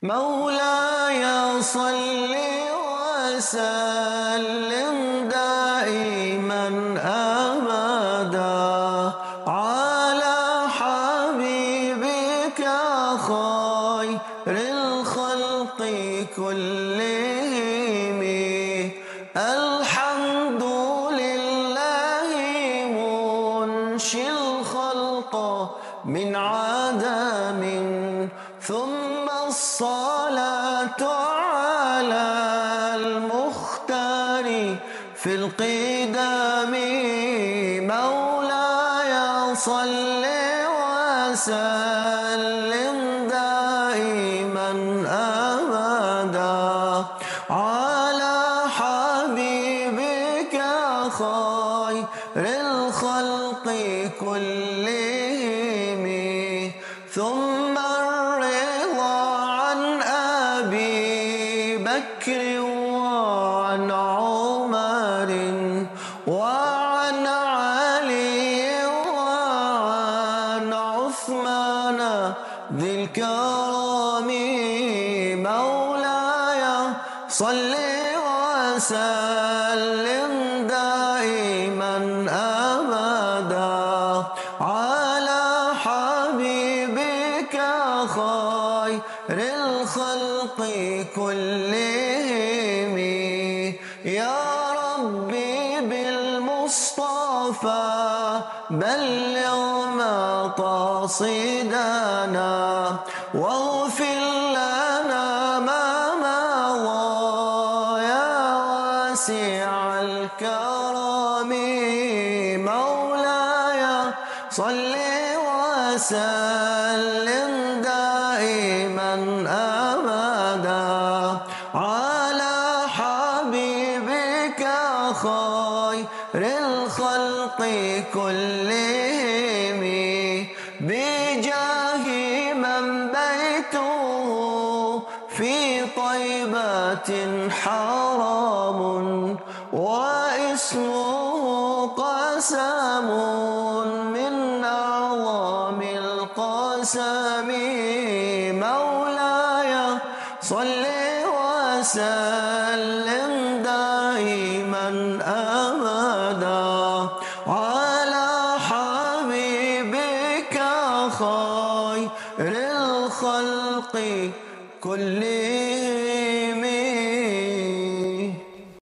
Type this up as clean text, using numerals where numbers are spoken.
مولاي صل وسلم دائما أبدا على حبيبك خير الخلق كلهم. الحمد لله منشي الخلق من عدم، ثم الصلاة على المختار في القدم. مولاي صل وسلم دائما أبدا على حبيبك خير الخلق كلهم. ثم الرضا عن أبي بكر وعن عمر وعن علي وعن عثمان ذي الكرم. مولاي صل وسلم دائما أبدا على حبيبك خير الخلق كلهم. يا ربي بالمصطفى بلغ مقاصدنا واغفر لنا ما مضى يا واسع الكرم. مولاي صل وسلم دائما أبدا على حبيبك خير الخلق كلهم. بجاه من بيته في طيبة حرام واسمه قسم من أعظم القسم. مولاي صل وسلم دائما أبدا على حبيبك خير الخلق كلهم.